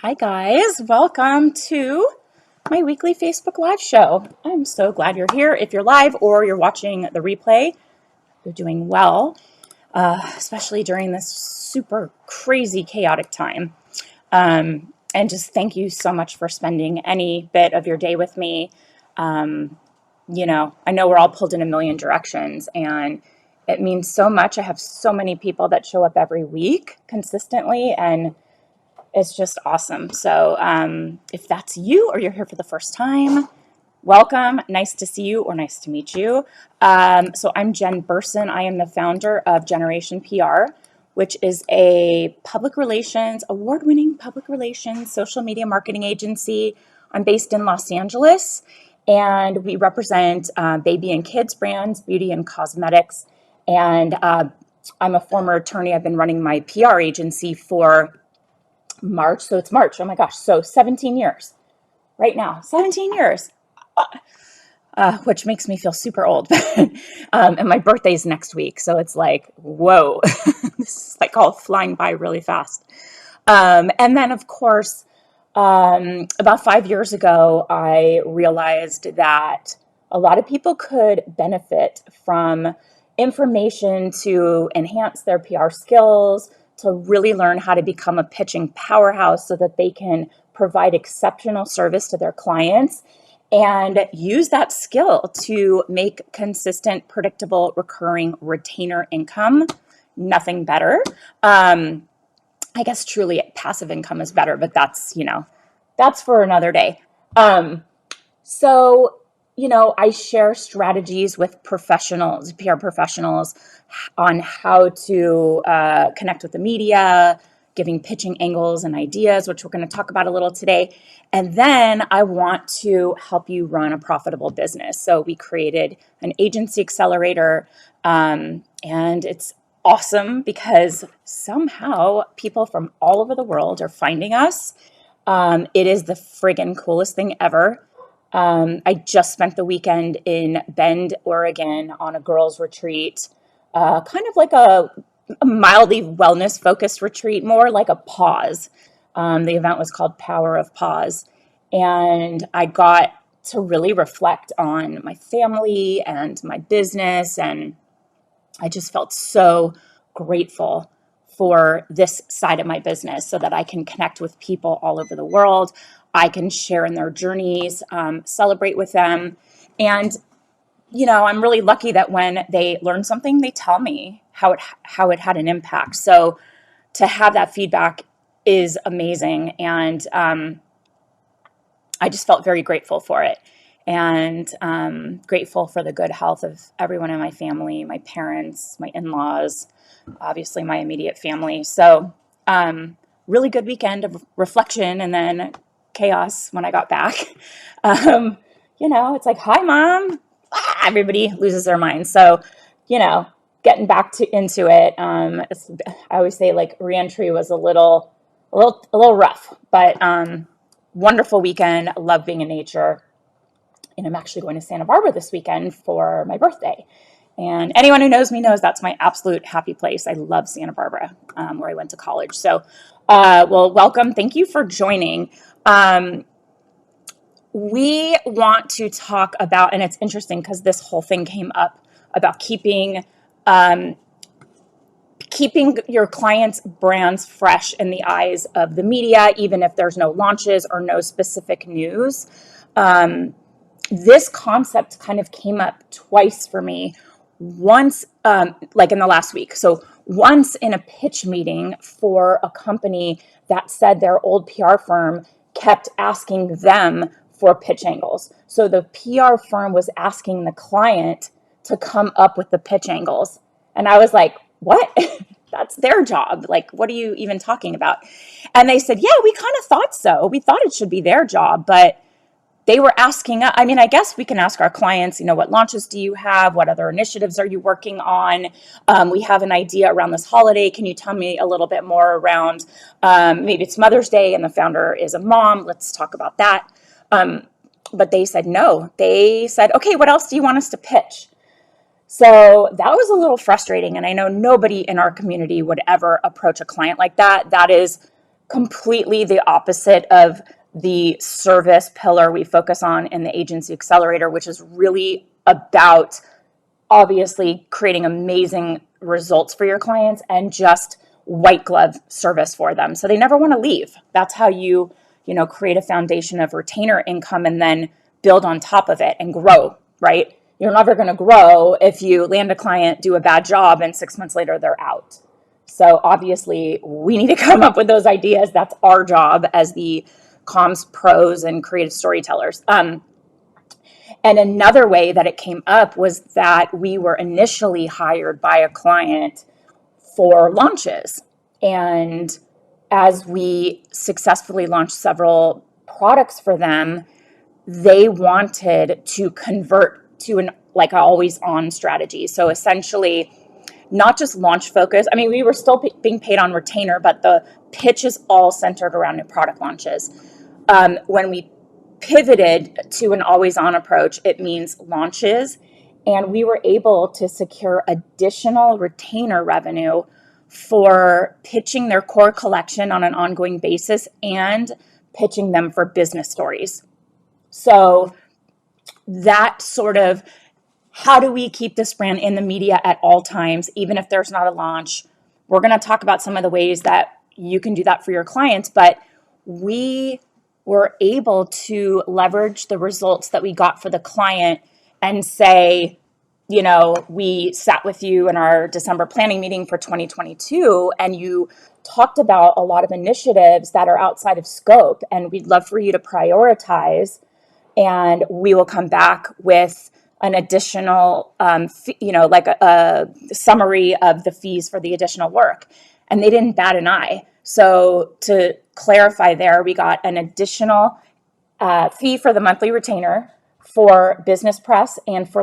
Hi, guys. Welcome to my weekly Facebook Live show. I'm so glad you're here. If you're live or you're watching the replay, you're doing well, especially during this super crazy, chaotic time. And just thank you so much for spending any bit of your day with me. I know we're all pulled in a million directions, and it means so much. I have so many people that show up every week consistently, and it's just awesome. So if that's you or you're here for the first time, welcome. Nice to see you or nice to meet you. So I'm Jen Burson. I am the founder of Generation PR, which is a award-winning public relations, social media marketing agency. I'm based in Los Angeles, and we represent baby and kids brands, beauty and cosmetics. And I'm a former attorney. I've been running my PR agency for March. So it's March. Oh my gosh. So 17 years right now, 17 years, which makes me feel super old. And my birthday's next week. So it's like, whoa, this is like all flying by really fast. And then, of course, about 5 years ago, I realized that a lot of people could benefit from information to enhance their PR skills, to really learn how to become a pitching powerhouse so that they can provide exceptional service to their clients and use that skill to make consistent, predictable, recurring retainer income. Nothing better. I guess truly passive income is better, but that's for another day. So, I share strategies with professionals, PR professionals, on how to connect with the media, giving pitching angles and ideas, which we're going to talk about a little today. And then I want to help you run a profitable business. So we created an agency accelerator, and it's awesome because somehow people from all over the world are finding us. It is the friggin' coolest thing ever. I just spent the weekend in Bend, Oregon on a girls' retreat, kind of like a mildly wellness focused retreat, more like a pause. The event was called Power of Pause. And I got to really reflect on my family and my business. And I just felt so grateful for this side of my business so that I can connect with people all over the world. I can share in their journeys, celebrate with them. And, I'm really lucky that when they learn something, they tell me how it had an impact. So to have that feedback is amazing. And I just felt very grateful for it, and grateful for the good health of everyone in my family, my parents, my in-laws, obviously my immediate family. So really good weekend of reflection and then chaos when I got back. It's like, hi, mom. Everybody loses their mind. So, getting back into it. I always say like reentry was a little rough, but wonderful weekend. I love being in nature. And I'm actually going to Santa Barbara this weekend for my birthday. And anyone who knows me knows that's my absolute happy place. I love Santa Barbara, where I went to college. So, welcome. Thank you for joining. We want to talk about, and it's interesting because this whole thing came up about keeping your clients' brands fresh in the eyes of the media, even if there's no launches or no specific news. This concept kind of came up twice for me. Once, like in the last week. So once in a pitch meeting for a company that said their old PR firm kept asking them for pitch angles. So the PR firm was asking the client to come up with the pitch angles. And I was like, what? That's their job. Like, what are you even talking about? And they said, yeah, we kind of thought so. We thought it should be their job, but they were asking, I guess we can ask our clients, what launches do you have? What other initiatives are you working on? We have an idea around this holiday. Can you tell me a little bit more around, maybe it's Mother's Day and the founder is a mom. Let's talk about that. But they said no. They said, okay, what else do you want us to pitch? So that was a little frustrating. And I know nobody in our community would ever approach a client like that. That is completely the opposite of the service pillar we focus on in the Agency Accelerator, which is really about obviously creating amazing results for your clients and just white glove service for them. So they never want to leave. That's how you create a foundation of retainer income and then build on top of it and grow, right? You're never going to grow if you land a client, do a bad job, and 6 months later they're out. So obviously we need to come up with those ideas. That's our job as the comms pros and creative storytellers. And another way that it came up was that we were initially hired by a client for launches. And as we successfully launched several products for them, they wanted to convert to an always on strategy. So essentially, not just launch focus. I mean, we were still being paid on retainer, but the pitch is all centered around new product launches. When we pivoted to an always on approach, it means launches, and we were able to secure additional retainer revenue for pitching their core collection on an ongoing basis and pitching them for business stories. So that sort of, how do we keep this brand in the media at all times, even if there's not a launch? We're going to talk about some of the ways that you can do that for your clients, but we were able to leverage the results that we got for the client and say, we sat with you in our December planning meeting for 2022, and you talked about a lot of initiatives that are outside of scope, and we'd love for you to prioritize, and we will come back with an additional, a summary of the fees for the additional work. And they didn't bat an eye. So to clarify there, we got an additional fee for the monthly retainer for business press and for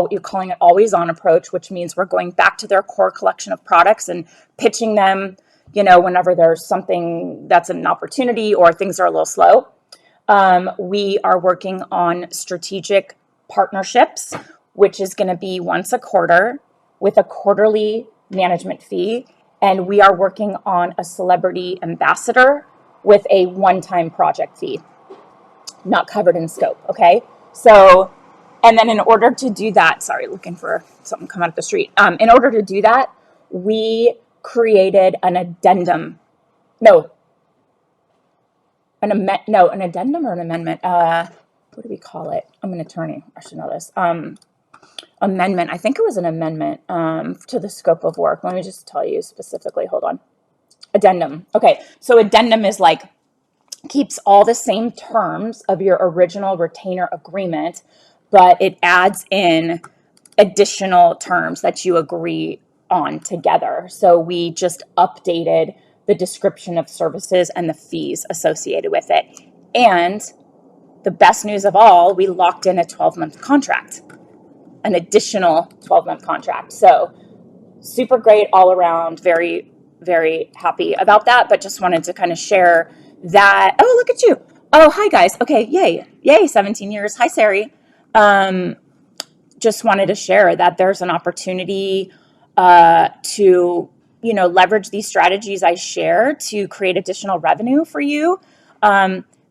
you're calling it always on approach, which means we're going back to their core collection of products and pitching them, whenever there's something that's an opportunity or things are a little slow. We are working on strategic partnerships, which is going to be once a quarter with a quarterly management fee. And we are working on a celebrity ambassador with a one-time project fee, not covered in scope. Okay. So, and then in order to do that, sorry, looking for something coming up the street. In order to do that, we created an addendum. An addendum or an amendment. What do we call it? I'm an attorney. I should know this. Amendment. I think it was an amendment to the scope of work. Let me just tell you specifically. Hold on. Addendum. Okay. So addendum is keeps all the same terms of your original retainer agreement, but it adds in additional terms that you agree on together. So we just updated the description of services and the fees associated with it. And the best news of all, we locked in a 12-month contract, an additional 12-month contract. So super great all around, very, very happy about that, but just wanted to kind of share that. Oh, look at you. Oh, hi guys. Okay. Yay. 17 years. Hi, Sari. Just wanted to share that there's an opportunity to leverage these strategies I share to create additional revenue for you.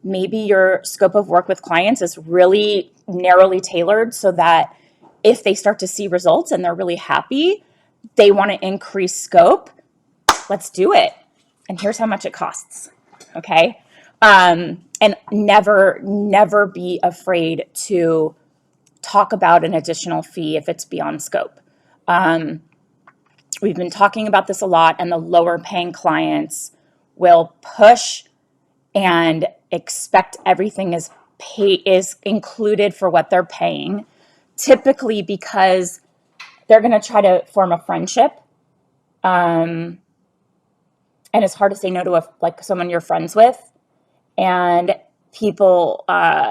Maybe your scope of work with clients is really narrowly tailored so that if they start to see results and they're really happy, they want to increase scope. Let's do it. And here's how much it costs. Okay. And never be afraid to talk about an additional fee if it's beyond scope. We've been talking about this a lot, and the lower paying clients will push and expect everything is included for what they're paying, typically because they're going to try to form a friendship. And it's hard to say no to someone you're friends with. And people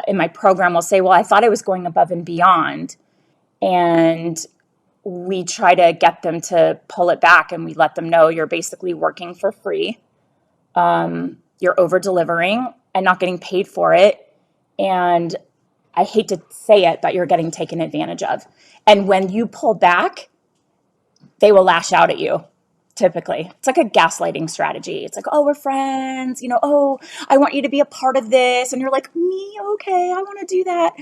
in my program will say, well, I thought I was going above and beyond. And we try to get them to pull it back, and we let them know you're basically working for free. You're over delivering and not getting paid for it. And I hate to say it, but you're getting taken advantage of. And when you pull back, they will lash out at you. typically. It's like a gaslighting strategy. It's like, oh, we're friends, oh, I want you to be a part of this. And you're like, me? Okay, I want to do that.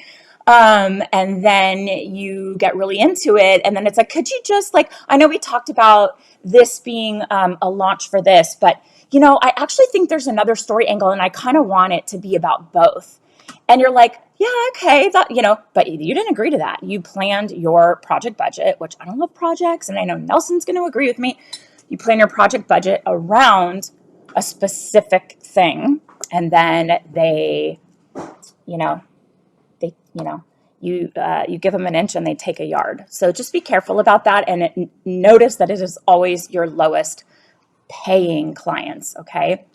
And then you get really into it. And then it's like, could you just like, I know we talked about this being a launch for this, but I actually think there's another story angle and I kind of want it to be about both. And you're like, yeah, okay, but you didn't agree to that. You planned your project budget, which I don't love projects, and I know Nelson's going to agree with me. You plan your project budget around a specific thing, and then you give them an inch and they take a yard. So just be careful about that, and notice that it is always your lowest paying clients, okay?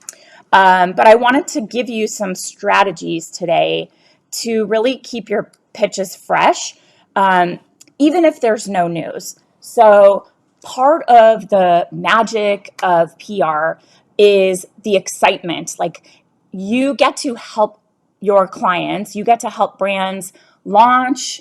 But I wanted to give you some strategies today to really keep your pitches fresh, even if there's no news. So part of the magic of PR is the excitement. Like, you get to help your clients, you get to help brands launch,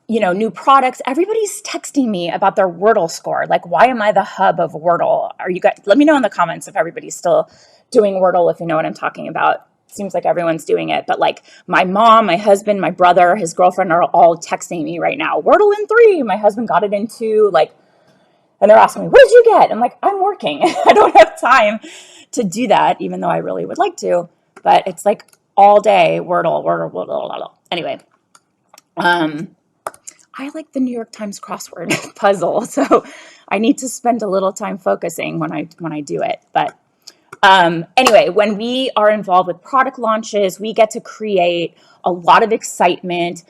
new products. Everybody's texting me about their Wordle score. Like, why am I the hub of Wordle? Are you guys, let me know in the comments if everybody's still doing Wordle, if you know what I'm talking about. Seems like everyone's doing it, but like my mom, my husband, my brother, his girlfriend are all texting me right now. Wordle in 3. My husband got it in 2, and they're asking me, what did you get? I'm like, I'm working. I don't have time to do that, even though I really would like to, but it's like all day Wordle, Wordle, Wordle, Wordle. Anyway, I like the New York Times crossword puzzle, so I need to spend a little time focusing when I do it. But anyway, when we are involved with product launches, we get to create a lot of excitement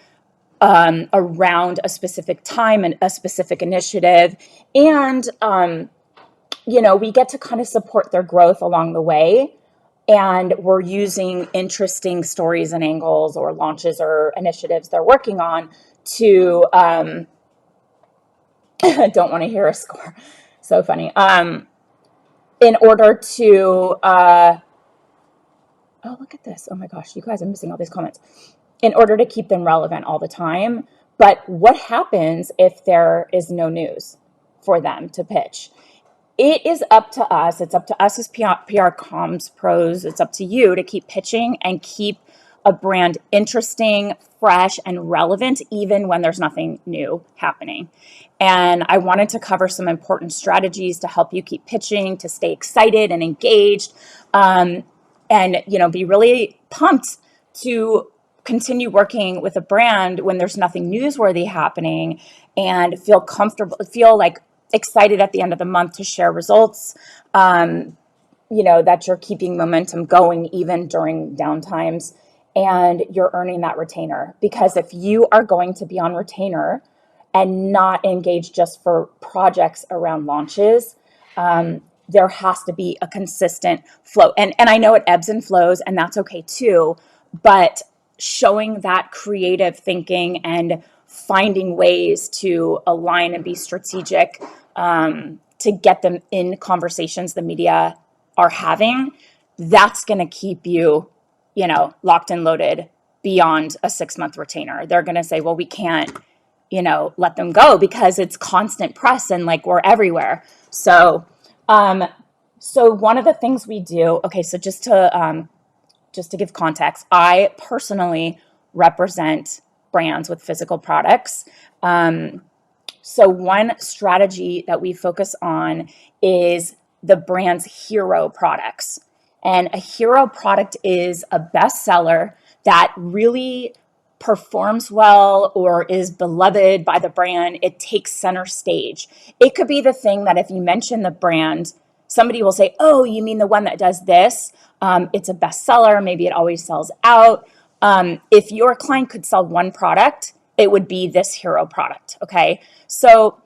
around a specific time and a specific initiative, and we get to kind of support their growth along the way. And we're using interesting stories and angles or launches or initiatives they're working on to I don't want to hear a score. So funny. In order to oh, look at this. Oh my gosh, you guys, I'm missing all these comments. In order to keep them relevant all the time. But what happens if there is no news for them to pitch? It is up to us. It's up to us as PR comms pros. It's up to you to keep pitching and keep a brand interesting, fresh, and relevant, even when there's nothing new happening. And I wanted to cover some important strategies to help you keep pitching, to stay excited and engaged, and be really pumped to continue working with a brand when there's nothing newsworthy happening, and feel comfortable, feel like excited at the end of the month to share results, that you're keeping momentum going even during downtimes, and you're earning that retainer. Because if you are going to be on retainer and not engaged just for projects around launches, there has to be a consistent flow. And I know it ebbs and flows, and that's okay too, but showing that creative thinking and finding ways to align and be strategic to get them in conversations the media are having, that's going to keep you, locked and loaded beyond a 6-month retainer. They're going to say, well, we can't, let them go because it's constant press and like we're everywhere. So one of the things we do, okay, so just to give context, I personally represent brands with physical products. So one strategy that we focus on is the brand's hero products. And a hero product is a bestseller that really performs well or is beloved by the brand. It takes center stage. It could be the thing that if you mention the brand, somebody will say, oh, you mean the one that does this? It's a bestseller. Maybe it always sells out. If your client could sell one product, it would be this hero product, okay? So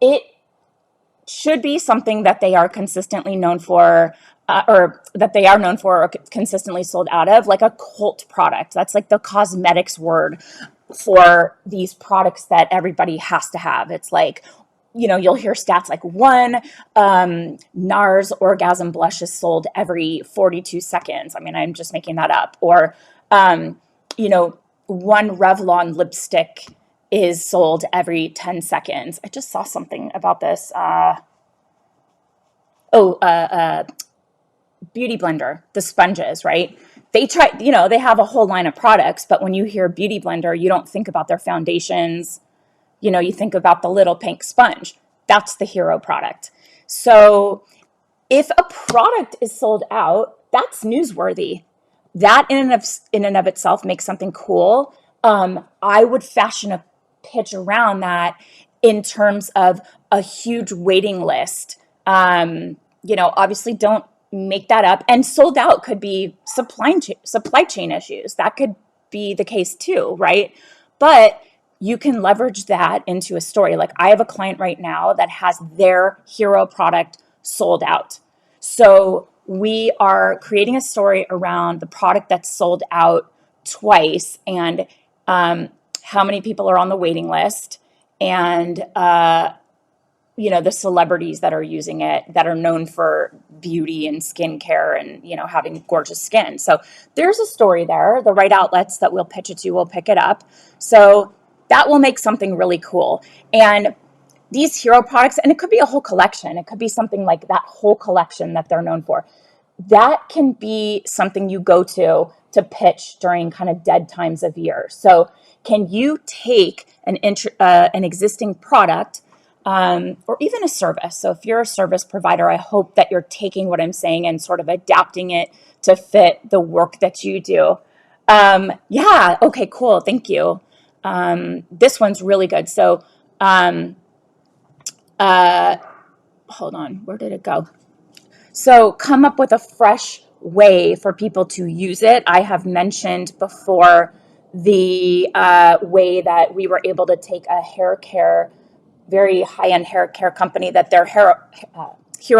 it should be something that they are consistently known for, or that they are known for or consistently sold out of, like a cult product. That's like the cosmetics word for these products that everybody has to have. It's like, you'll hear stats like one NARS orgasm blush is sold every 42 seconds. I mean, I'm just making that up. Or, one Revlon lipstick is sold every 10 seconds. I just saw something about this. Beauty Blender, the sponges, right? They try, they have a whole line of products, but when you hear Beauty Blender, you don't think about their foundations. You think about the little pink sponge. That's the hero product. So if a product is sold out, that's newsworthy. That in and of itself makes something cool. I would fashion a pitch around that in terms of a huge waiting list. Obviously don't make that up. And sold out could be supply chain issues. That could be the case too, right? But you can leverage that into a story. Like I have a client right now that has their hero product sold out. So we are creating a story around the product that's sold out twice and how many people are on the waiting list and the celebrities that are using it that are known for beauty and skincare and, having gorgeous skin. So there's a story there. The right outlets that we'll pitch it to will pick it up. So that will make something really cool. And these hero products, and it could be a whole collection. It could be something like that whole collection that they're known for. That can be something you go to pitch during kind of dead times of year. So can you take an existing product or even a service? So if you're a service provider, I hope that you're taking what I'm saying and sort of adapting it to fit the work that you do. Yeah, okay, cool, thank you. This one's really good. So hold on, where did it go? So come up with a fresh way for people to use it. I have mentioned before the way that we were able to take a hair care, very high-end hair care company, that their hero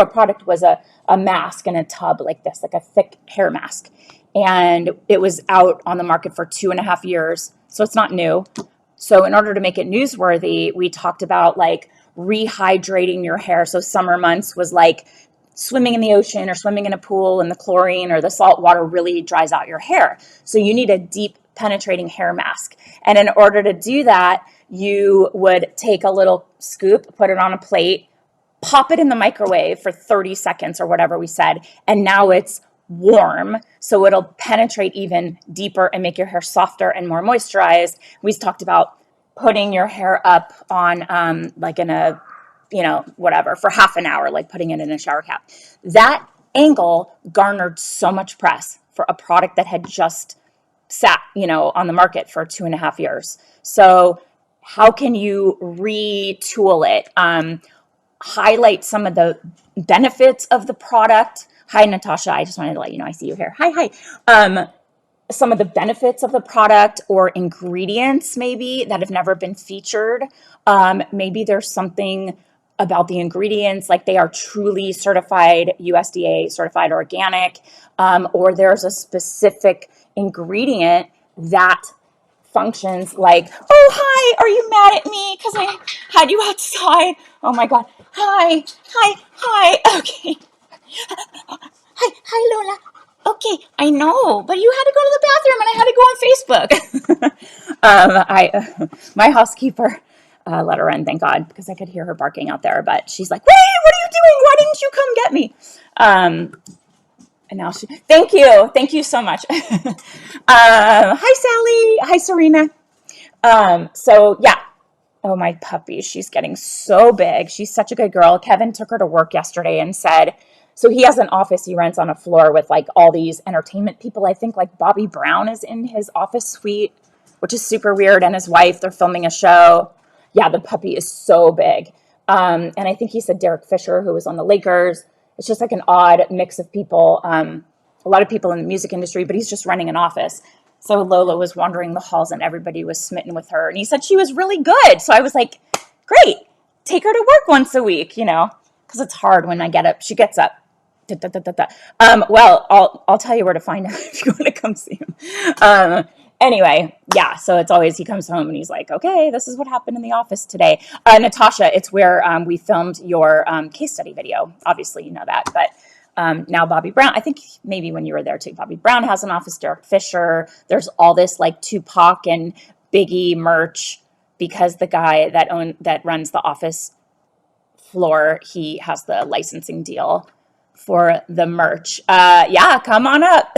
product was a mask in a tub like this, like a thick hair mask. And it was out on the market for 2.5 years. So it's not new. So in order to make it newsworthy, we talked about like rehydrating your hair. So summer months was like swimming in the ocean or swimming in a pool, and the chlorine or the salt water really dries out your hair. So you need a deep penetrating hair mask. And in order to do that, you would take a little scoop, put it on a plate, pop it in the microwave for 30 seconds or whatever we said. And now it's warm, so it'll penetrate even deeper and make your hair softer and more moisturized. We talked about putting your hair up on like in a, whatever, for half an hour, like putting it in a shower cap. That angle garnered so much press for a product that had just sat, on the market for 2.5 years. So how can you retool it? Highlight some of the benefits of the product. Hi, Natasha. I just wanted to let you know I see you here. Hi. Some of the benefits of the product or ingredients maybe that have never been featured. Maybe there's something about the ingredients, like they are truly certified, USDA certified organic, or there's a specific ingredient that functions like, oh, hi, are you mad at me because I had you outside? Oh my God. Hi. Okay. Hi, Lola. Okay, I know, but you had to go to the bathroom and I had to go on Facebook. My housekeeper let her in, thank God, because I could hear her barking out there. But she's like, "Wait, what are you doing? Why didn't you come get me?" And now thank you so much. Hi, Sally. Hi, Serena. So yeah. Oh, my puppy. She's getting so big. She's such a good girl. Kevin took her to work yesterday and said, so he has an office he rents on a floor with like all these entertainment people. I think like Bobby Brown is in his office suite, which is super weird. And his wife, they're filming a show. Yeah, the puppy is so big. And I think he said Derek Fisher, who was on the Lakers. It's just like an odd mix of people. A lot of people in the music industry, but he's just running an office. So Lola was wandering the halls and everybody was smitten with her. And he said she was really good. So I was like, great, take her to work once a week, because it's hard when I get up. She gets up. Well, I'll tell you where to find him if you want to come see him. Anyway, yeah, so it's always, he comes home and he's like, okay, this is what happened in the office today. Natasha, it's where we filmed your case study video. Obviously, you know that, but now Bobby Brown, I think maybe when you were there too, Bobby Brown has an office, Derek Fisher. There's all this like Tupac and Biggie merch. because the guy that runs the office floor, he has the licensing deal for the merch. Yeah, come on up.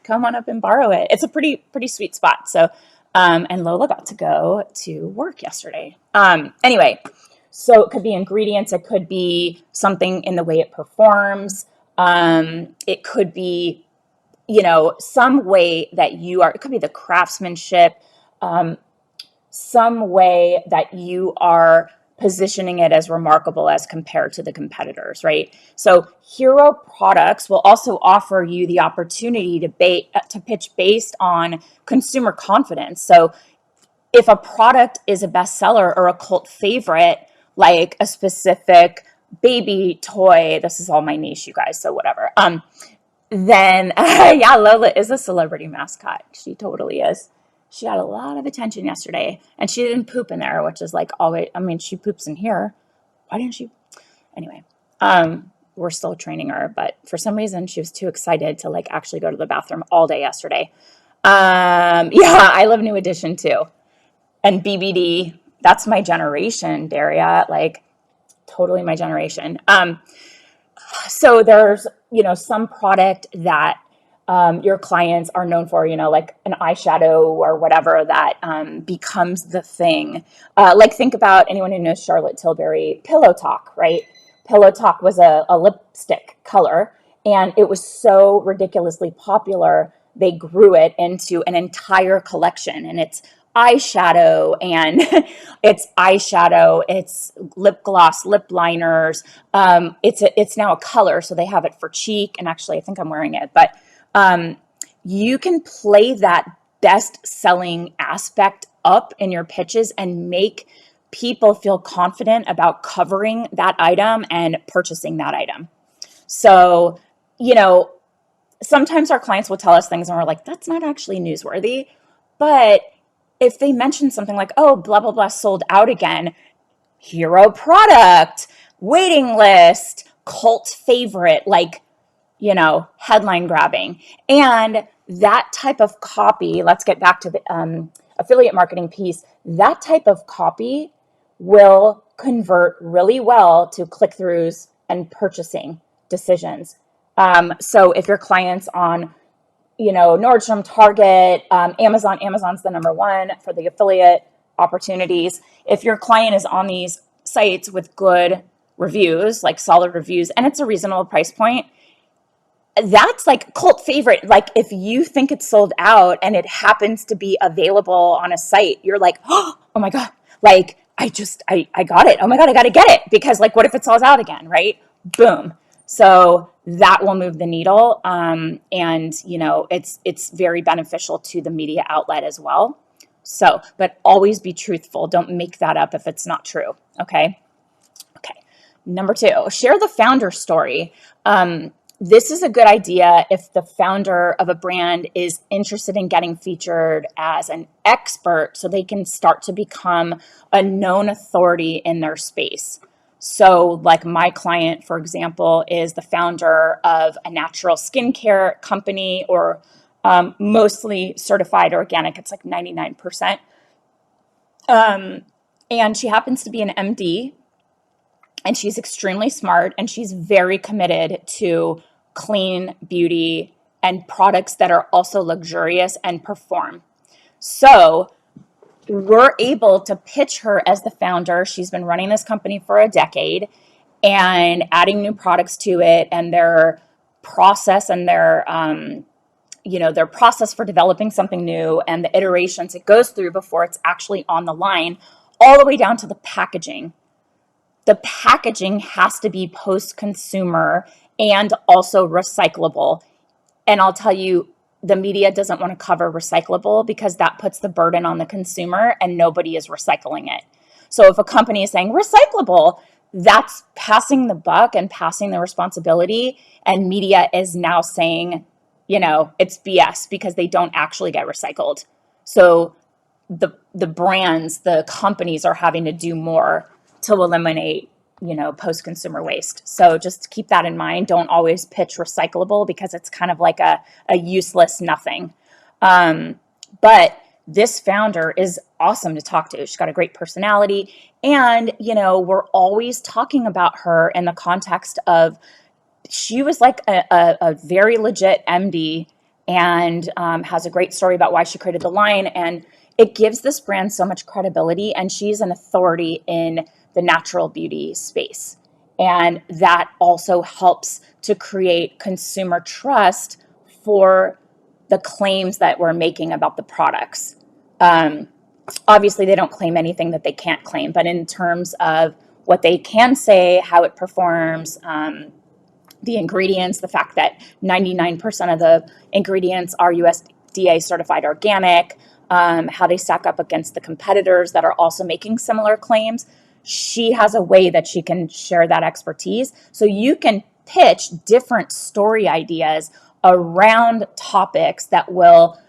Come on up and borrow it. It's a pretty sweet spot. So, and Lola got to go to work yesterday. Anyway, so it could be ingredients. It could be something in the way it performs. It could be, some way that it could be the craftsmanship, some way that you are positioning it as remarkable as compared to the competitors, right? So hero products will also offer you the opportunity to pitch based on consumer confidence. So if a product is a bestseller or a cult favorite, like a specific baby toy, this is all my niche, you guys, so whatever. Then yeah, Lola is a celebrity mascot. She totally is. She got a lot of attention yesterday, and she didn't poop in there, which is like always. I mean, she poops in here. Why didn't she? Anyway, we're still training her, but for some reason she was too excited to like actually go to the bathroom all day yesterday. Yeah, I love New Edition too, and BBD. That's my generation, Daria. Like, totally my generation. So there's some product that your clients are known for, like an eyeshadow or whatever that becomes the thing. Like, think about anyone who knows Charlotte Tilbury, Pillow Talk, right? Pillow Talk was a lipstick color, and it was so ridiculously popular, they grew it into an entire collection, and it's eyeshadow and it's lip gloss, lip liners. It's now a color, so they have it for cheek, and actually I think I'm wearing it, but you can play that best selling aspect up in your pitches and make people feel confident about covering that item and purchasing that item. So, sometimes our clients will tell us things and we're like, that's not actually newsworthy. But if they mention something like, oh, blah, blah, blah, sold out again, hero product, waiting list, cult favorite, like, headline grabbing. And that type of copy, let's get back to the affiliate marketing piece, that type of copy will convert really well to click-throughs and purchasing decisions. So if your client's on, Nordstrom, Target, Amazon's the number one for the affiliate opportunities. If your client is on these sites with good reviews, like solid reviews, and it's a reasonable price point, that's like cult favorite. Like, if you think it's sold out and it happens to be available on a site, you're like, oh my God, like I got it. Oh my God, I got to get it, because like, what if it sells out again? Right? Boom. So that will move the needle. And it's very beneficial to the media outlet as well. So, but always be truthful. Don't make that up if it's not true. Okay. Number 2, share the founder story. This is a good idea if the founder of a brand is interested in getting featured as an expert, so they can start to become a known authority in their space. So like my client, for example, is the founder of a natural skincare company, or mostly certified organic. It's like 99%. And she happens to be an MD, and she's extremely smart, and she's very committed to clean beauty and products that are also luxurious and perform. So we're able to pitch her as the founder. She's been running this company for a decade and adding new products to it, and their process and their process for developing something new and the iterations it goes through before it's actually on the line, all the way down to the packaging. The packaging has to be post-consumer and also recyclable. And I'll tell you, the media doesn't want to cover recyclable because that puts the burden on the consumer and nobody is recycling it. So if a company is saying recyclable, that's passing the buck and passing the responsibility. And media is now saying, it's BS because they don't actually get recycled. So the brands, the companies are having to do more to eliminate, post-consumer waste. So just keep that in mind. Don't always pitch recyclable because it's kind of like a useless nothing. But this founder is awesome to talk to. She's got a great personality. And, we're always talking about her in the context of she was like a very legit MD and has a great story about why she created the line. And it gives this brand so much credibility. And she's an authority in the natural beauty space. And that also helps to create consumer trust for the claims that we're making about the products. Obviously, they don't claim anything that they can't claim, but in terms of what they can say, how it performs, the ingredients, the fact that 99% of the ingredients are USDA certified organic, how they stack up against the competitors that are also making similar claims. She has a way that she can share that expertise. So you can pitch different story ideas around topics that will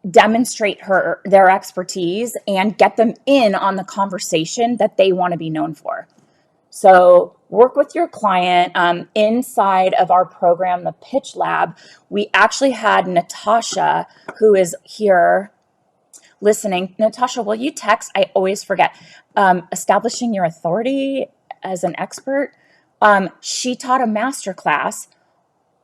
demonstrate their expertise and get them in on the conversation that they want to be known for. So work with your client. Inside of our program, the Pitch Lab, we actually had Natasha, who is here listening. Natasha, will you text? I always forget. Establishing your authority as an expert. She taught a masterclass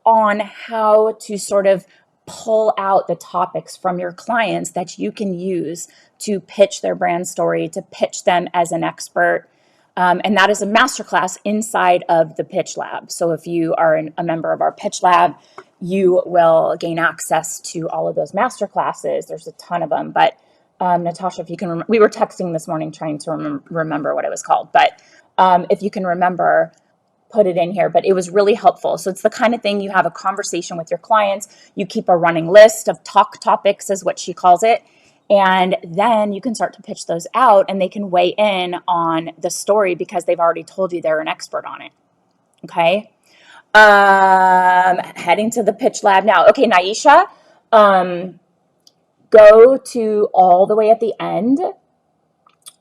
on how to sort of pull out the topics from your clients that you can use to pitch their brand story, to pitch them as an expert. And that is a masterclass inside of the Pitch Lab. So if you are a member of our Pitch Lab, you will gain access to all of those masterclasses. There's a ton of them. But Natasha, if you can remember, we were texting this morning trying to remember what it was called. But if you can remember, put it in here. But it was really helpful. So it's the kind of thing you have a conversation with your clients. You keep a running list of talk topics, is what she calls it. And then you can start to pitch those out and they can weigh in on the story because they've already told you they're an expert on it. Okay. Heading to the Pitch Lab now. Okay, Naisha, go to all the way at the end.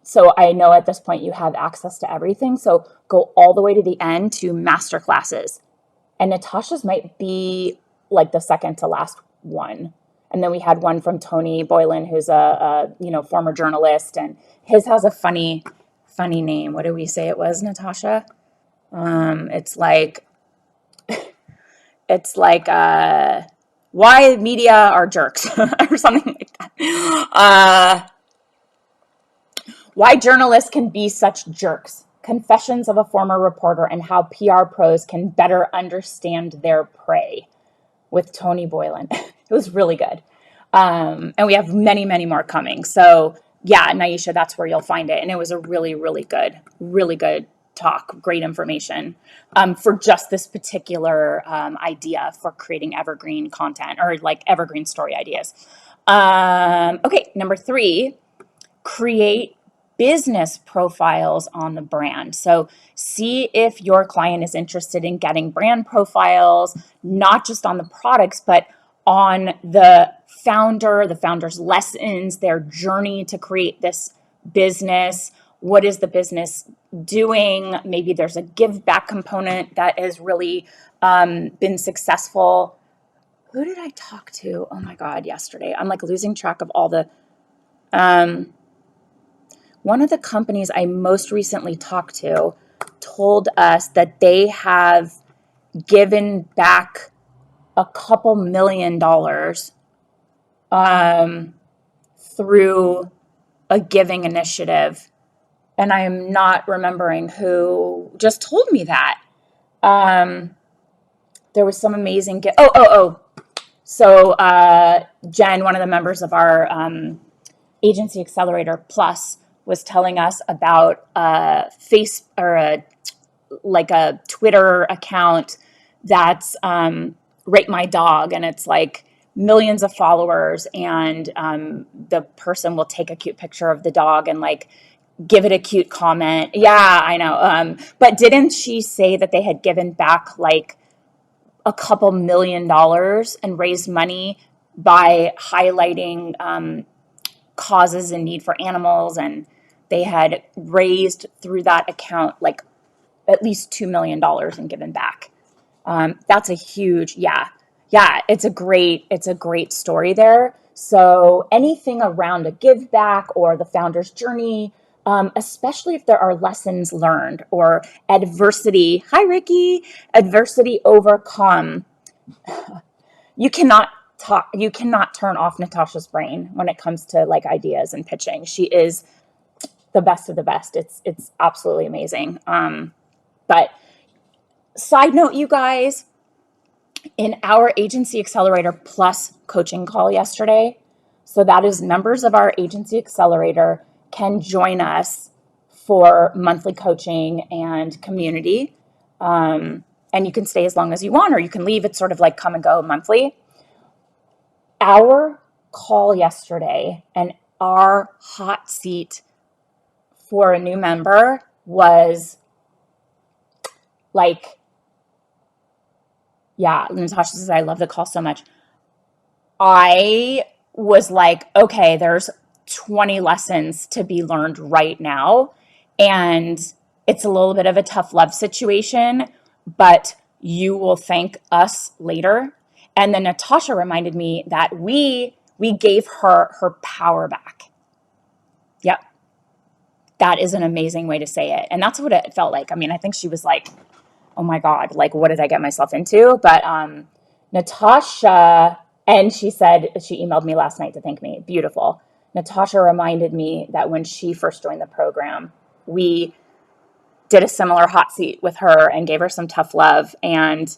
So I know at this point you have access to everything. So go all the way to the end to masterclasses. And Natasha's might be like the second to last one. And then we had one from Tony Boylan, who's a former journalist, and his has a funny name. What did we say it was, Natasha? It's like why media are jerks or something like that. Why journalists can be such jerks. Confessions of a former reporter and how PR pros can better understand their prey, with Tony Boylan. It was really good. And we have many, many more coming. So yeah, Naisha, that's where you'll find it. And it was a really, really good talk. Great information for just this particular idea for creating evergreen content or like evergreen story ideas. Okay, number 3, create business profiles on the brand. So see if your client is interested in getting brand profiles, not just on the products, but on the founder's lessons, their journey to create this business. What is the business doing? Maybe there's a give back component that has really been successful. Who did I talk to? Oh my God, yesterday. I'm like losing track of all the... One of the companies I most recently talked to told us that they have given back a couple $1 million through a giving initiative. And I am not remembering who just told me that. There was some amazing gift. So Jen, one of the members of our Agency Accelerator Plus, was telling us about a Twitter account that's Rate My Dog, and it's like millions of followers, and the person will take a cute picture of the dog and like give it a cute comment. Yeah, I know. But didn't she say that they had given back like a couple $1 million and raised money by highlighting causes in need for animals, and they had raised through that account like at least $2 million and given back. That's a huge, yeah. It's a great story there. So anything around a give back or the founder's journey, especially if there are lessons learned or adversity. Hi, Ricky. Adversity overcome. You cannot turn off Natasha's brain when it comes to like ideas and pitching. She is the best of the best. It's absolutely amazing. But side note, you guys, in our Agency Accelerator Plus coaching call yesterday, so that is members of our Agency Accelerator can join us for monthly coaching and community. And you can stay as long as you want, or you can leave. It's sort of like come and go monthly. Our call yesterday and our hot seat for a new member was like, yeah, Natasha says, I love the call so much. I was like, okay, there's 20 lessons to be learned right now. And it's a little bit of a tough love situation, but you will thank us later. And then Natasha reminded me that we gave her power back. Yep. That is an amazing way to say it. And that's what it felt like. I mean, I think she was like, oh my God, like, what did I get myself into? But Natasha, and she said, she emailed me last night to thank me. Beautiful. Natasha reminded me that when she first joined the program, we did a similar hot seat with her and gave her some tough love. And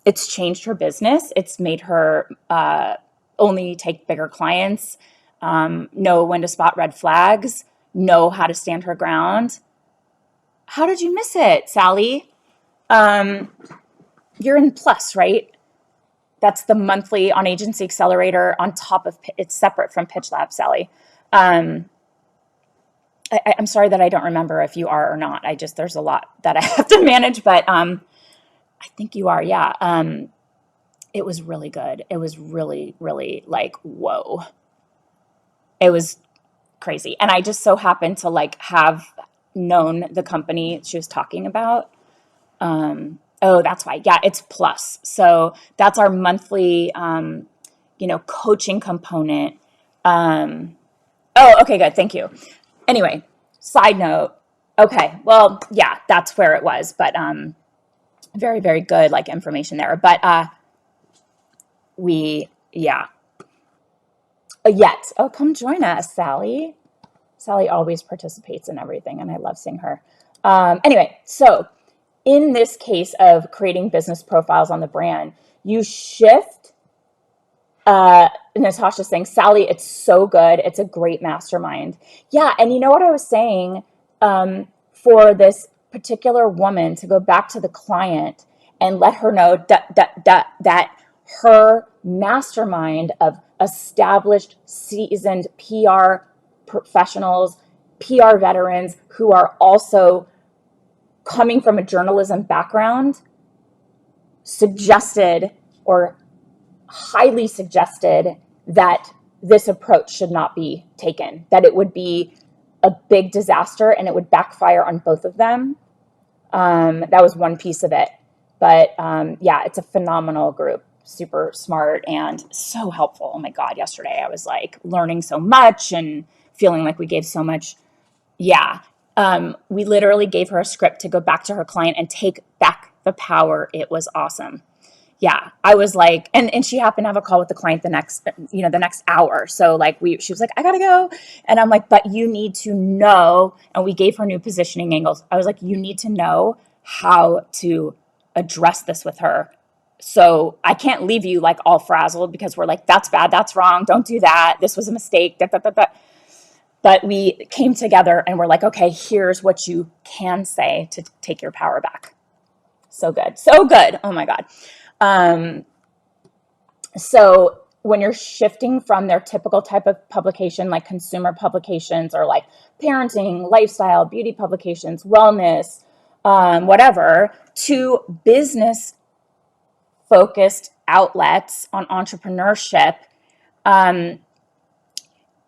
it's changed her business. It's made her only take bigger clients, know when to spot red flags, know how to stand her ground. How did you miss it, Sally? You're in Plus, right? That's the monthly on Agency Accelerator on top of, it's separate from Pitch Lab, Sally. I'm sorry that I don't remember if you are or not. There's a lot that I have to manage, but I think you are, yeah. It was really good. It was really, really like, whoa. It was crazy. And I just so happened to like have known the company she was talking about. Oh, that's why. Yeah, it's Plus. So that's our monthly, coaching component. Oh, okay, good. Thank you. Anyway, side note. Okay, well, yeah, that's where it was. But very, very good like information there. But yet. Oh, come join us, Sally. Sally always participates in everything, and I love seeing her. Anyway, so in this case of creating business profiles on the brand, you shift. Natasha's saying, Sally, it's so good. It's a great mastermind. Yeah, and you know what I was saying? For this particular woman to go back to the client and let her know that her mastermind of established, seasoned PR professionals, PR veterans who are also coming from a journalism background suggested or highly suggested that this approach should not be taken, that it would be a big disaster and it would backfire on both of them. That was one piece of it. But yeah, it's a phenomenal group, super smart and so helpful. Oh my God, yesterday I was like learning so much and feeling like we gave so much. Yeah. We literally gave her a script to go back to her client and take back the power. It was awesome. Yeah, I was like, and she happened to have a call with the client the next hour. So like she was like, I gotta go. And I'm like, but you need to know, and we gave her new positioning angles. I was like, you need to know how to address this with her. So I can't leave you like all frazzled because we're like, that's bad, that's wrong, don't do that. This was a mistake, But we came together and we're like, okay, here's what you can say to take your power back. So good. So good. Oh my God. So when you're shifting from their typical type of publication, like consumer publications or like parenting, lifestyle, beauty publications, wellness, whatever, to business focused outlets on entrepreneurship,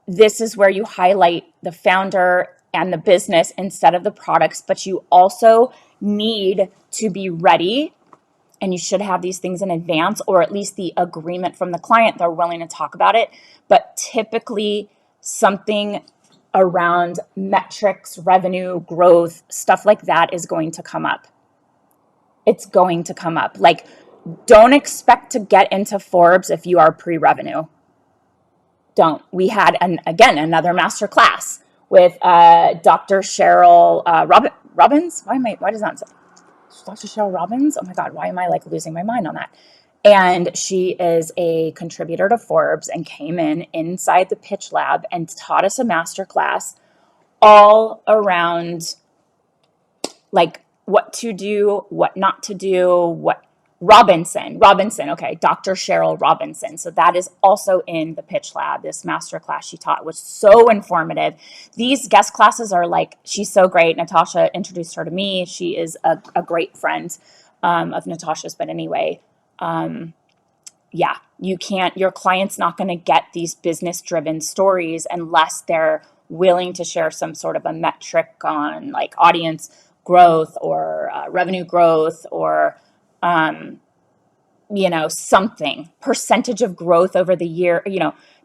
this is where you highlight the founder and the business instead of the products, but you also need to be ready and you should have these things in advance, or at least the agreement from the client, they're willing to talk about it. But typically something around metrics, revenue, growth, stuff like that is going to come up. It's going to come up. Like, don't expect to get into Forbes if you are pre-revenue. Don't. We had, again, another master class with Dr. Cheryl Robbins. Why does that say Dr. Cheryl Robbins? Oh my God, why am I like losing my mind on that? And she is a contributor to Forbes and came inside the pitch lab and taught us a master class all around like what to do, what not to do, what Robinson, okay, Dr. Cheryl Robinson. So that is also in the pitch lab. This master class she taught was so informative. These guest classes are like, she's so great. Natasha introduced her to me. She is a great friend of Natasha's, but anyway, yeah, your client's not going to get these business driven stories unless they're willing to share some sort of a metric on like audience growth or revenue growth or, something percentage of growth over the year,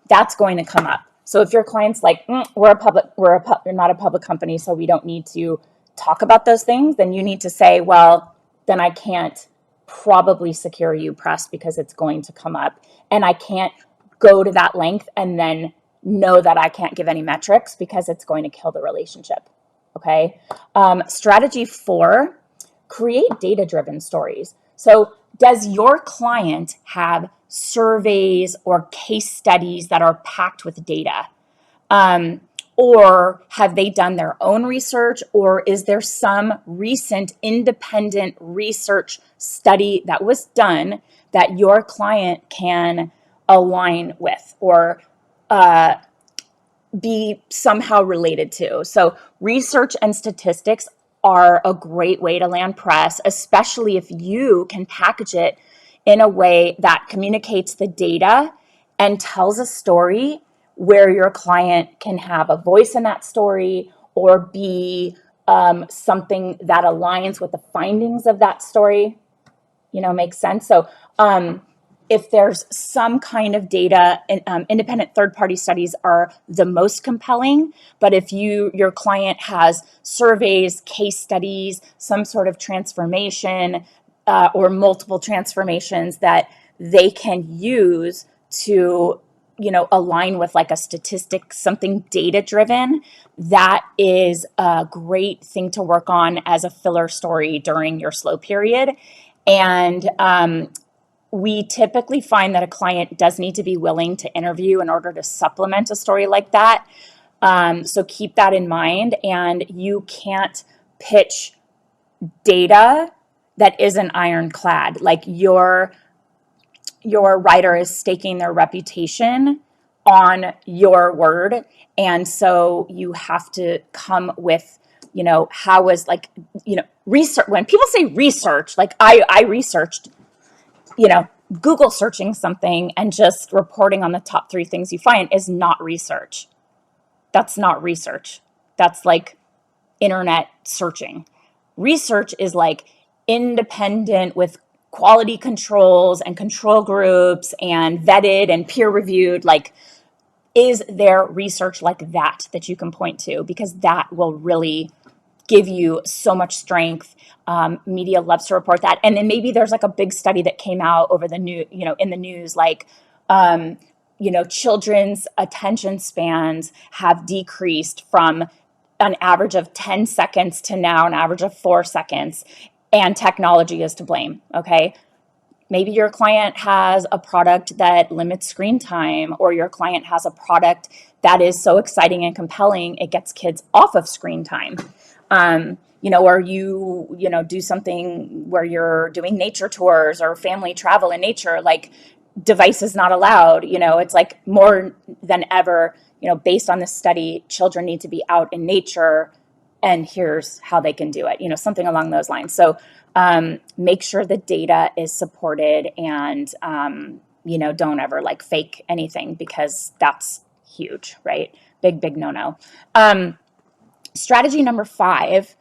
that's going to come up. So if your client's like, we're not a public company, so we don't need to talk about those things, then you need to say, well, then I can't probably secure you press because it's going to come up, and I can't go to that length and then know that I can't give any metrics because it's going to kill the relationship. Okay. Strategy 4, create data-driven stories. So does your client have surveys or case studies that are packed with data? Or have they done their own research, or is there some recent independent research study that was done that your client can align with or be somehow related to? So research and statistics are a great way to land press, especially if you can package it in a way that communicates the data and tells a story where your client can have a voice in that story or be something that aligns with the findings of that story, makes sense. So if there's some kind of data, independent third-party studies are the most compelling. But if your client has surveys, case studies, some sort of transformation or multiple transformations that they can use to, align with like a statistic, something data-driven, that is a great thing to work on as a filler story during your slow period. And we typically find that a client does need to be willing to interview in order to supplement a story like that. So keep that in mind. And you can't pitch data that isn't ironclad. Like your writer is staking their reputation on your word. And so you have to come with, how was like, research. When people say research, like I researched, Google searching something and just reporting on the top 3 things you find is not research. That's not research. That's like internet searching. Research is like independent with quality controls and control groups and vetted and peer reviewed. Like, is there research like that you can point to? Because that will really give you so much strength. Media loves to report that. And then maybe there's like a big study that came out over the new, in the news, like, children's attention spans have decreased from an average of 10 seconds to now an average of 4 seconds, and technology is to blame. Okay. Maybe your client has a product that limits screen time, or your client has a product that is so exciting and compelling, it gets kids off of screen time. Or you do something where you're doing nature tours or family travel in nature, like devices not allowed. It's like more than ever, based on this study, children need to be out in nature, and here's how they can do it, something along those lines. So make sure the data is supported, and, don't ever like fake anything, because that's huge, right? Big no-no. Strategy number 5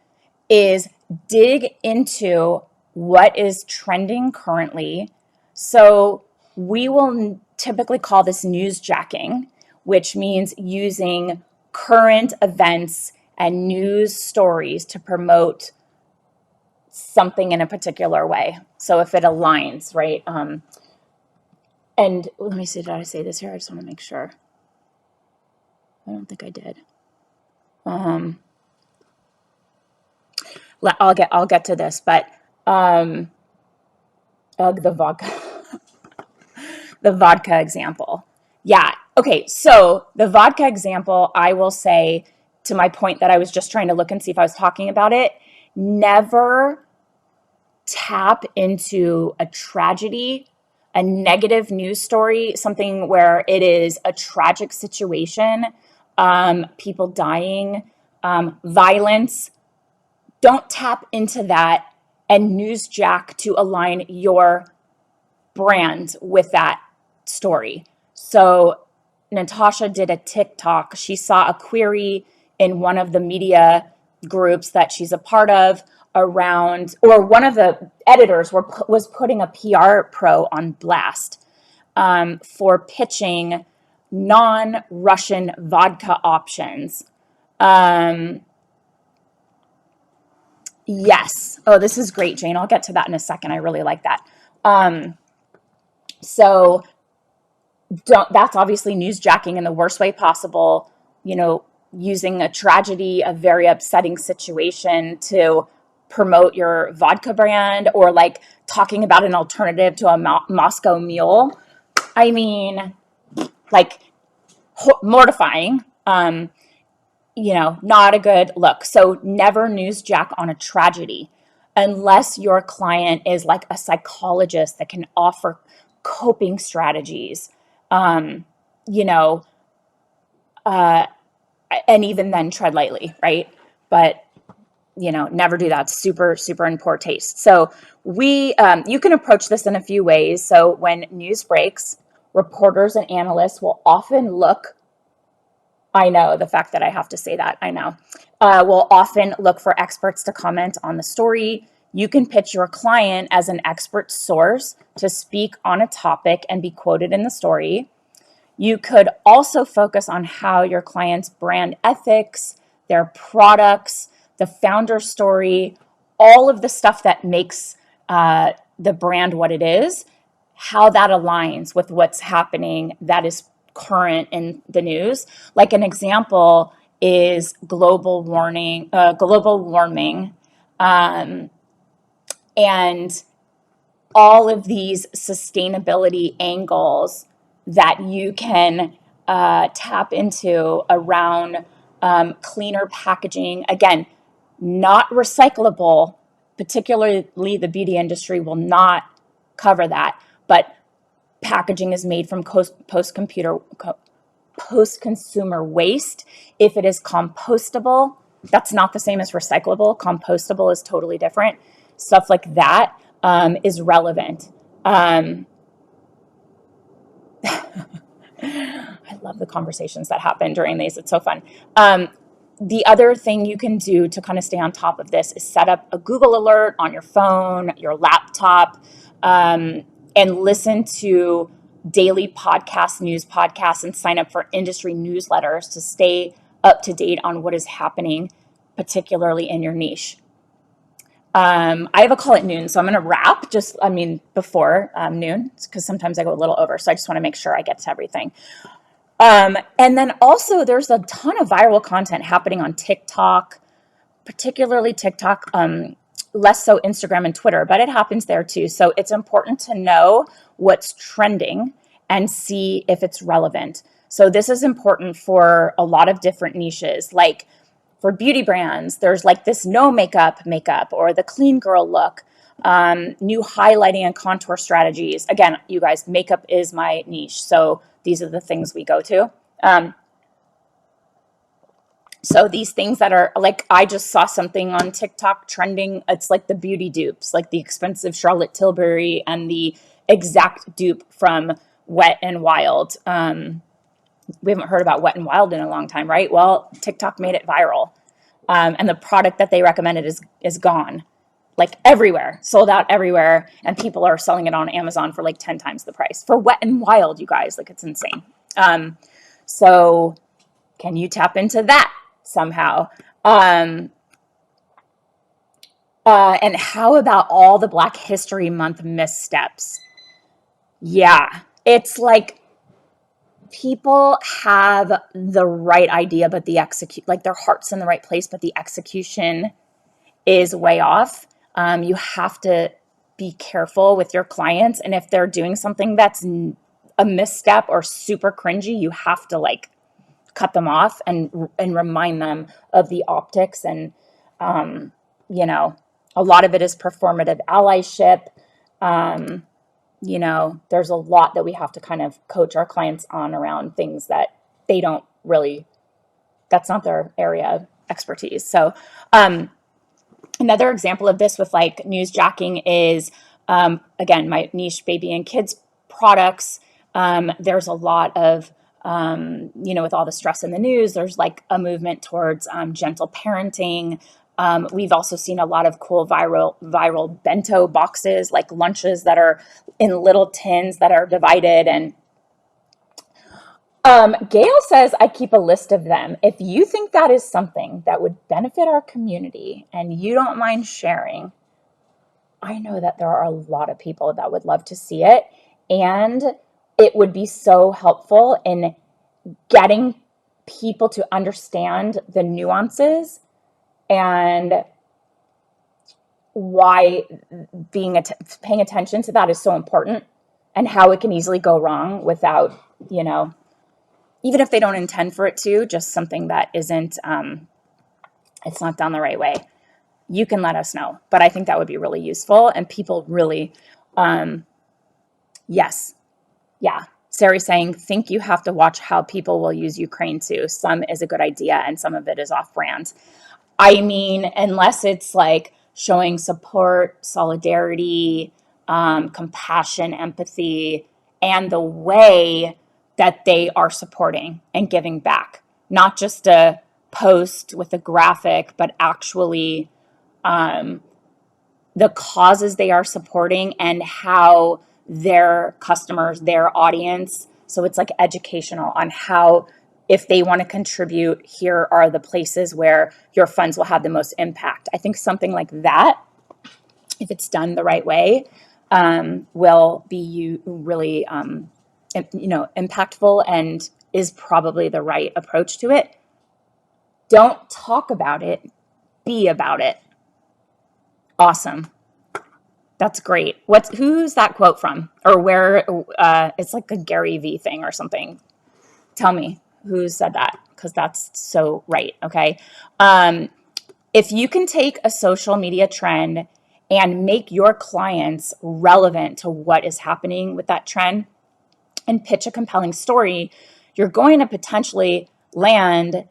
is dig into what is trending currently. So we will typically call this newsjacking, which means using current events and news stories to promote something in a particular way. So if it aligns, right? And let me see, did I say this here? I just want to make sure. I don't think I did. I'll get to this, but the vodka, the vodka example. Yeah. Okay. So the vodka example, I will say, to my point that I was just trying to look and see if I was talking about it, never tap into a tragedy, a negative news story, something where it is a tragic situation, people dying, violence. Don't tap into that and newsjack to align your brand with that story. So Natasha did a TikTok. She saw a query in one of the media groups that she's a part of around, or one of the editors was putting a PR pro on blast for pitching non-Russian vodka options. Yes. Oh, this is great, Jane. I'll get to that in a second. I really like that. So that's obviously newsjacking in the worst way possible, using a tragedy, a very upsetting situation to promote your vodka brand, or like talking about an alternative to a Moscow Mule. I mean, like mortifying, not a good look. So never newsjack on a tragedy unless your client is like a psychologist that can offer coping strategies, you know, and even then tread lightly, right? But never do that. Super, super in poor taste. So you can approach this in a few ways. So when news breaks, reporters and analysts will often look, I know the fact that I have to say that, I know, will often look for experts to comment on the story. You can pitch your client as an expert source to speak on a topic and be quoted in the story. You could also focus on how your client's brand ethics, their products, the founder story, all of the stuff that makes the brand what it is, how that aligns with what's happening that is current in the news. Like an example is global warming, and all of these sustainability angles that you can tap into around cleaner packaging. Again, not recyclable, particularly the beauty industry will not cover that, but packaging is made from post-consumer waste. If it is compostable, that's not the same as recyclable. Compostable is totally different. Stuff like that is relevant. I love the conversations that happen during these. It's so fun. The other thing you can do to kind of stay on top of this is set up a Google alert on your phone, your laptop, and listen to daily news podcasts, and sign up for industry newsletters to stay up to date on what is happening, particularly in your niche. I have a call at noon, so I'm going to wrap before noon, because sometimes I go a little over. So I just want to make sure I get to everything. And then also there's a ton of viral content happening on TikTok, particularly TikTok, less so Instagram and Twitter, but it happens there too. So it's important to know what's trending and see if it's relevant. So this is important for a lot of different niches. Like for beauty brands, there's like this no makeup, or the clean girl look, new highlighting and contour strategies. Again, you guys, makeup is my niche. So these are the things we go to. So these things that are like, I just saw something on TikTok trending. It's like the beauty dupes, like the expensive Charlotte Tilbury and the exact dupe from Wet n Wild. We haven't heard about Wet n Wild in a long time, right? Well, TikTok made it viral. And the product that they recommended is gone. like everywhere, sold out everywhere. And people are selling it on Amazon for like 10 times the price for Wet and Wild, you guys. Like, it's insane. So can you tap into that somehow? And how about all the Black History Month missteps? Yeah, it's like people have the right idea, but like their heart's in the right place, but the execution is way off. You have to be careful with your clients. And if they're doing something that's a misstep or super cringy, you have to like cut them off and remind them of the optics. And, you know, a lot of it is performative allyship. You know, there's a lot that we have to kind of coach our clients on around things that they don't really, that's not their area of expertise. So, another example of this with like newsjacking is, again, my niche baby and kids products. There's a lot of, you know, with all the stress in the news, there's like a movement towards gentle parenting. We've also seen a lot of cool viral bento boxes, like lunches that are in little tins that are divided. And Gail says, I keep a list of them. If you think that is something that would benefit our community and you don't mind sharing, I know that there are a lot of people that would love to see it. And it would be so helpful in getting people to understand the nuances and why paying attention to that is so important, and how it can easily go wrong without, you know, even if they don't intend for it to, just something that isn't, it's not done the right way. You can let us know, but I think that would be really useful. And people really, yes. Yeah. Sari's saying, think you have to watch how people will use Ukraine too. Some is a good idea and some of it is off brand. I mean, unless it's like showing support, solidarity, compassion, empathy, and the way that they are supporting and giving back, not just a post with a graphic, but actually the causes they are supporting and how their customers, their audience. So it's like educational on how, if they want to contribute, here are the places where your funds will have the most impact. I think something like that, if it's done the right way, will be really, you know, impactful and is probably the right approach to it. Don't talk about it, be about it. Awesome. That's great. Who's that quote from? Or where? It's like a Gary V thing or something. Tell me who said that, because that's so right. Okay. If you can take a social media trend and make your clients relevant to what is happening with that trend and pitch a compelling story, you're going to potentially land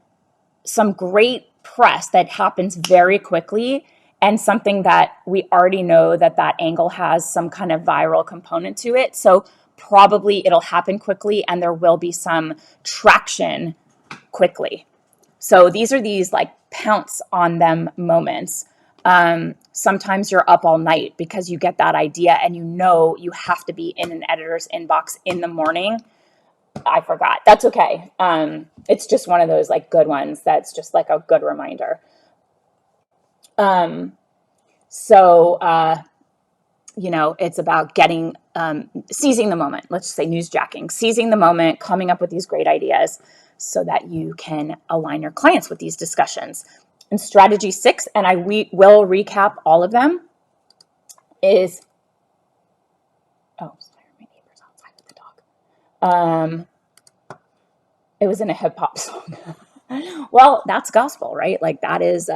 some great press that happens very quickly, and something that we already know that angle has some kind of viral component to it. So probably it'll happen quickly and there will be some traction quickly. So these are these like pounce on them moments. Sometimes you're up all night because you get that idea and you know you have to be in an editor's inbox in the morning. I forgot. That's okay. It's just one of those like good ones that's just like a good reminder. You know, it's about getting, seizing the moment. Let's say newsjacking, seizing the moment, coming up with these great ideas so that you can align your clients with these discussions. And strategy 6, and we will recap all of them, is, oh, sorry, my neighbor's outside with the dog. It was in a hip hop song. Well, that's gospel, right? Like that is,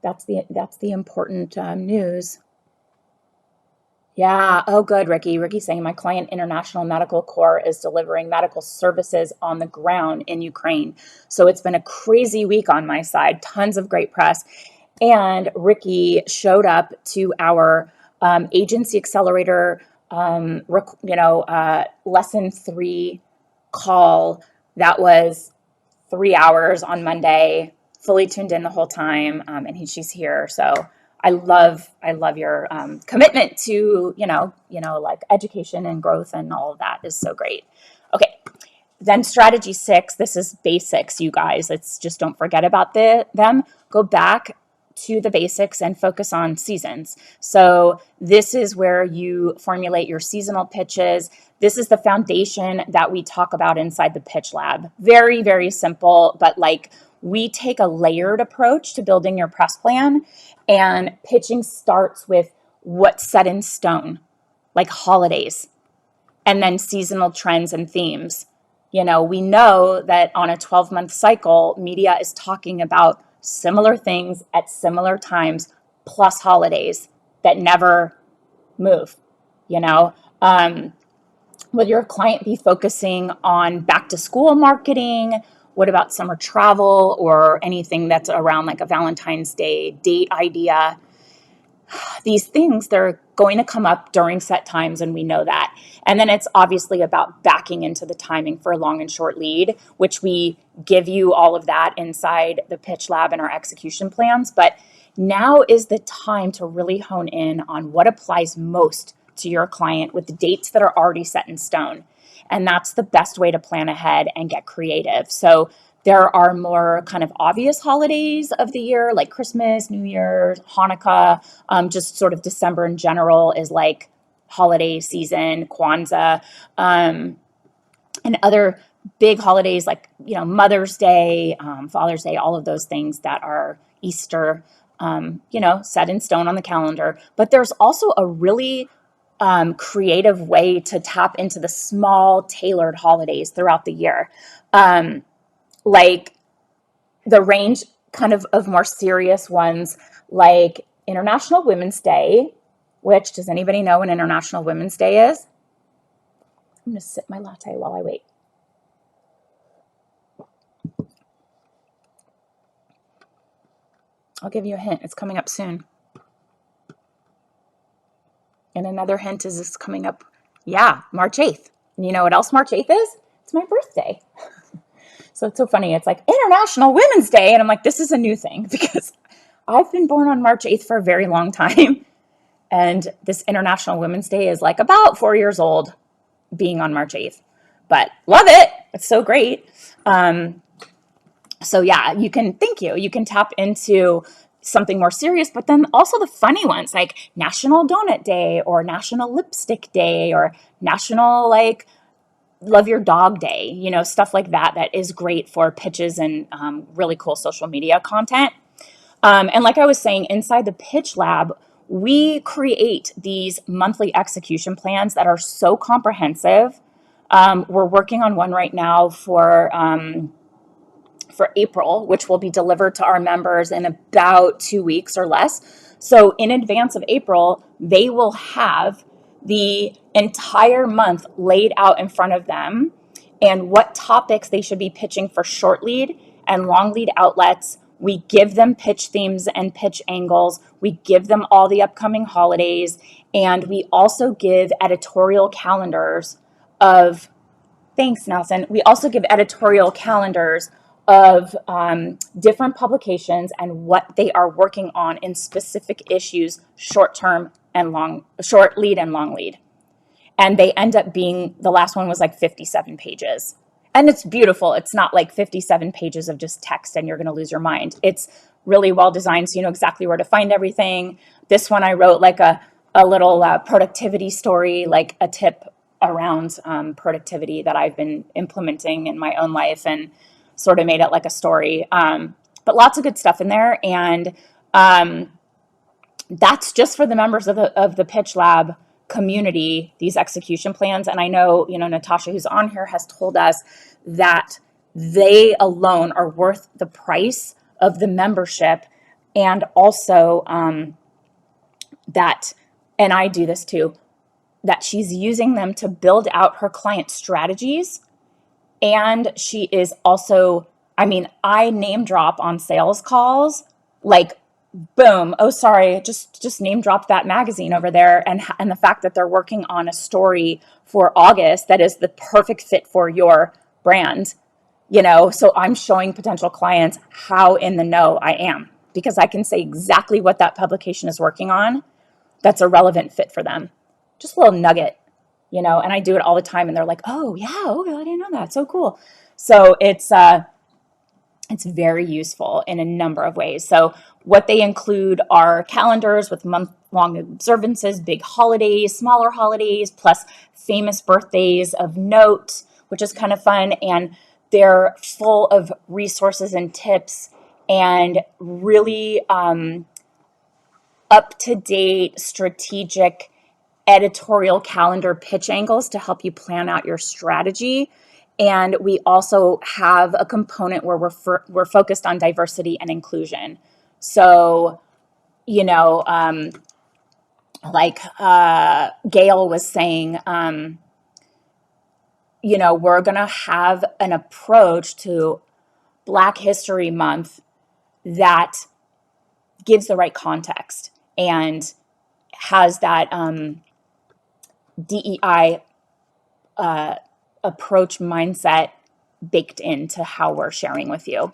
that's the important news. Yeah. Oh, good, Ricky. Ricky's saying my client, International Medical Corps, is delivering medical services on the ground in Ukraine. So it's been a crazy week on my side. Tons of great press. And Ricky showed up to our agency accelerator, lesson 3 call. That was 3 hours on Monday, fully tuned in the whole time. And she's here. So I love your commitment to, like education and growth and all of that is so great. Okay. Then strategy 6, this is basics, you guys. Let's just don't forget about them. Go back to the basics and focus on seasons. So this is where you formulate your seasonal pitches. This is the foundation that we talk about inside the pitch lab. Very, very simple, but like we take a layered approach to building your press plan, and pitching starts with what's set in stone, like holidays, and then seasonal trends and themes. We know that on a 12-month cycle, media is talking about similar things at similar times, plus holidays that never move. Will your client be focusing on back to school marketing? What about summer travel or anything that's around like a Valentine's Day date idea? These things, they're going to come up during set times, and we know that. And then it's obviously about backing into the timing for long and short lead, which we give you all of that inside the pitch lab and our execution plans. But now is the time to really hone in on what applies most to your client with the dates that are already set in stone. And that's the best way to plan ahead and get creative. So there are more kind of obvious holidays of the year, like Christmas, New Year's, Hanukkah, just sort of December in general is like holiday season, Kwanzaa, and other big holidays like, Mother's Day, Father's Day, all of those things that are Easter, set in stone on the calendar. But there's also a really creative way to tap into the small tailored holidays throughout the year. Like the range kind of more serious ones, like International Women's Day, which, does anybody know when International Women's Day is? I'm going to sip my latte while I wait. I'll give you a hint. It's coming up soon. And another hint is it's coming up, March 8th. And you know what else March 8th is? It's my birthday. So it's so funny. It's like International Women's Day. And I'm like, this is a new thing because I've been born on March 8th for a very long time. And this International Women's Day is like about 4 years old being on March 8th. But love it. It's so great. So yeah, you can tap into something more serious, but then also the funny ones like National Donut Day or National Lipstick Day or National Love Your Dog Day, stuff like that is great for pitches and really cool social media content. And like I was saying, inside the pitch lab, we create these monthly execution plans that are so comprehensive. We're working on one right now for April, which will be delivered to our members in about 2 weeks or less. So in advance of April, they will have the entire month laid out in front of them and what topics they should be pitching for short lead and long lead outlets. We give them pitch themes and pitch angles. We give them all the upcoming holidays. And we also give editorial calendars of, thanks, Nelson. We also give editorial calendars of different publications and what they are working on in specific issues, short lead and long lead. And they end up being, the last one was like 57 pages. And it's beautiful. It's not like 57 pages of just text and you're going to lose your mind. It's really well designed, so you know exactly where to find everything. This one I wrote like a little productivity story, like a tip around productivity that I've been implementing in my own life, and sort of made it like a story. But lots of good stuff in there. And that's just for the members of the Pitch Lab community, these execution plans. And I know, Natasha, who's on here, has told us that they alone are worth the price of the membership. And also that, and I do this too, that she's using them to build out her client strategies. And she is also, I name drop on sales calls, like, boom, oh, sorry, just name dropped that magazine over there. And the fact that they're working on a story for August that is the perfect fit for your brand, so I'm showing potential clients how in the know I am. because I can say exactly what that publication is working on that's a relevant fit for them. Just a little nugget, and I do it all the time and they're like, oh yeah, oh, I didn't know that. So cool. So it's very useful in a number of ways. So what they include are calendars with month-long observances, big holidays, smaller holidays, plus famous birthdays of note, which is kind of fun. And they're full of resources and tips and really up-to-date strategic editorial calendar pitch angles to help you plan out your strategy. And we also have a component where we're focused on diversity and inclusion. So, like Gail was saying, we're going to have an approach to Black History Month that gives the right context and has that DEI approach mindset baked into how we're sharing with you.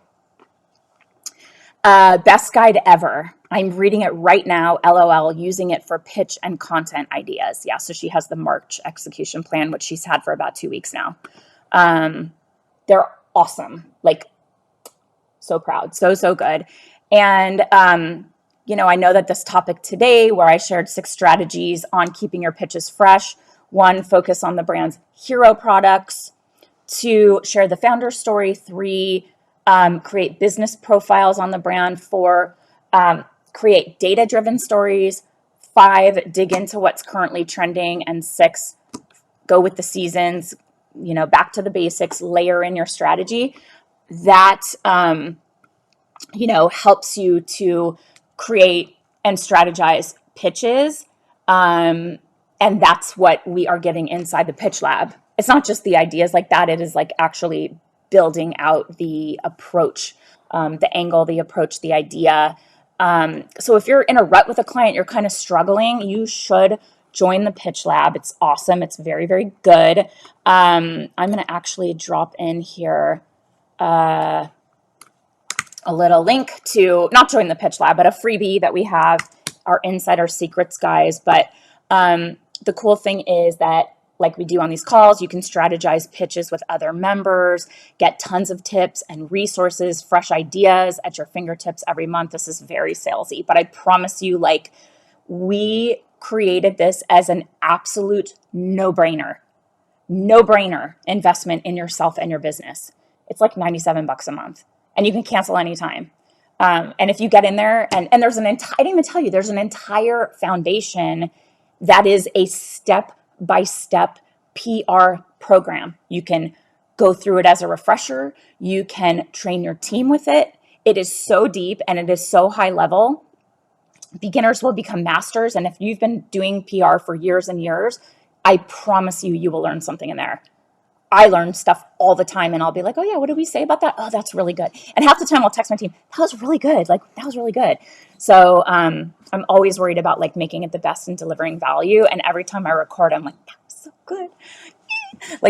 Best guide ever. I'm reading it right now, LOL, using it for pitch and content ideas. Yeah, so she has the March execution plan, which she's had for about 2 weeks now. They're awesome. Like, so proud. So good. And, I know that this topic today, where I shared 6 strategies on keeping your pitches fresh. 1, focus on the brand's hero products. 2, share the founder story. 3, create business profiles on the brand. 4, create data-driven stories. 5, dig into what's currently trending. And 6, go with the seasons, back to the basics, layer in your strategy. That, helps you to create and strategize pitches. And that's what we are getting inside the Pitch Lab. It's not just the ideas like that. It is like actually building out the approach, the angle, the approach, the idea. So if you're in a rut with a client, you're kind of struggling, you should join the Pitch Lab. It's awesome. It's very, very good. I'm going to actually drop in here a little link to not join the Pitch Lab, but a freebie that we have, our Insider Secrets guys. But the cool thing is that, like we do on these calls, you can strategize pitches with other members, get tons of tips and resources, fresh ideas at your fingertips every month. This is very salesy, but I promise you, we created this as an absolute no-brainer investment in yourself and your business. It's like $97 a month. And you can cancel anytime. And if you get in there, and there's I didn't even tell you, there's an entire foundation that is a step-by-step PR program. You can go through it as a refresher. You can train your team with it. It is so deep and it is so high level. Beginners will become masters. And if you've been doing PR for years and years, I promise you, you will learn something in there. I learn stuff all the time and I'll be like, oh yeah, what did we say about that? Oh, that's really good. And half the time I'll text my team, that was really good. That was really good. So I'm always worried about making it the best and delivering value. And every time I record, I'm like, that was so good.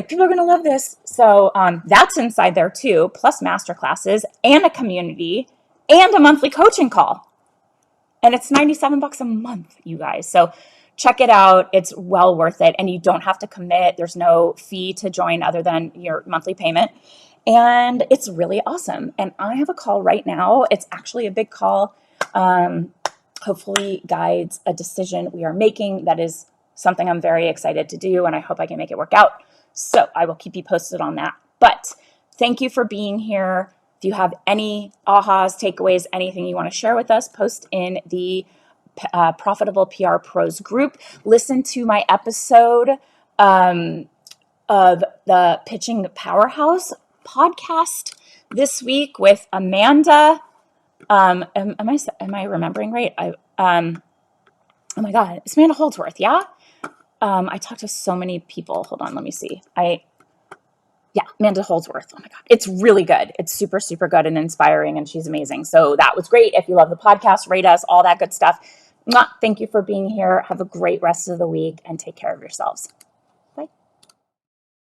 People are going to love this. So that's inside there too, plus masterclasses and a community and a monthly coaching call. And it's $97 a month, you guys. So check it out. It's well worth it. And you don't have to commit. There's no fee to join other than your monthly payment. And it's really awesome. And I have a call right now. It's actually a big call. Hopefully guides a decision we are making. That is something I'm very excited to do. And I hope I can make it work out. So I will keep you posted on that. But thank you for being here. If you have any ahas, takeaways, anything you want to share with us, post in the Profitable PR Pros group. Listen to my episode of the Pitching Powerhouse podcast this week with Amanda. Am I remembering right? Oh my God, it's Amanda Holdsworth. Yeah. I talked to so many people. Hold on, let me see. Amanda Holdsworth. Oh my God. It's really good. It's super, super good and inspiring, and she's amazing. So that was great. If you love the podcast, rate us, all that good stuff. Thank you for being here. Have a great rest of the week and take care of yourselves.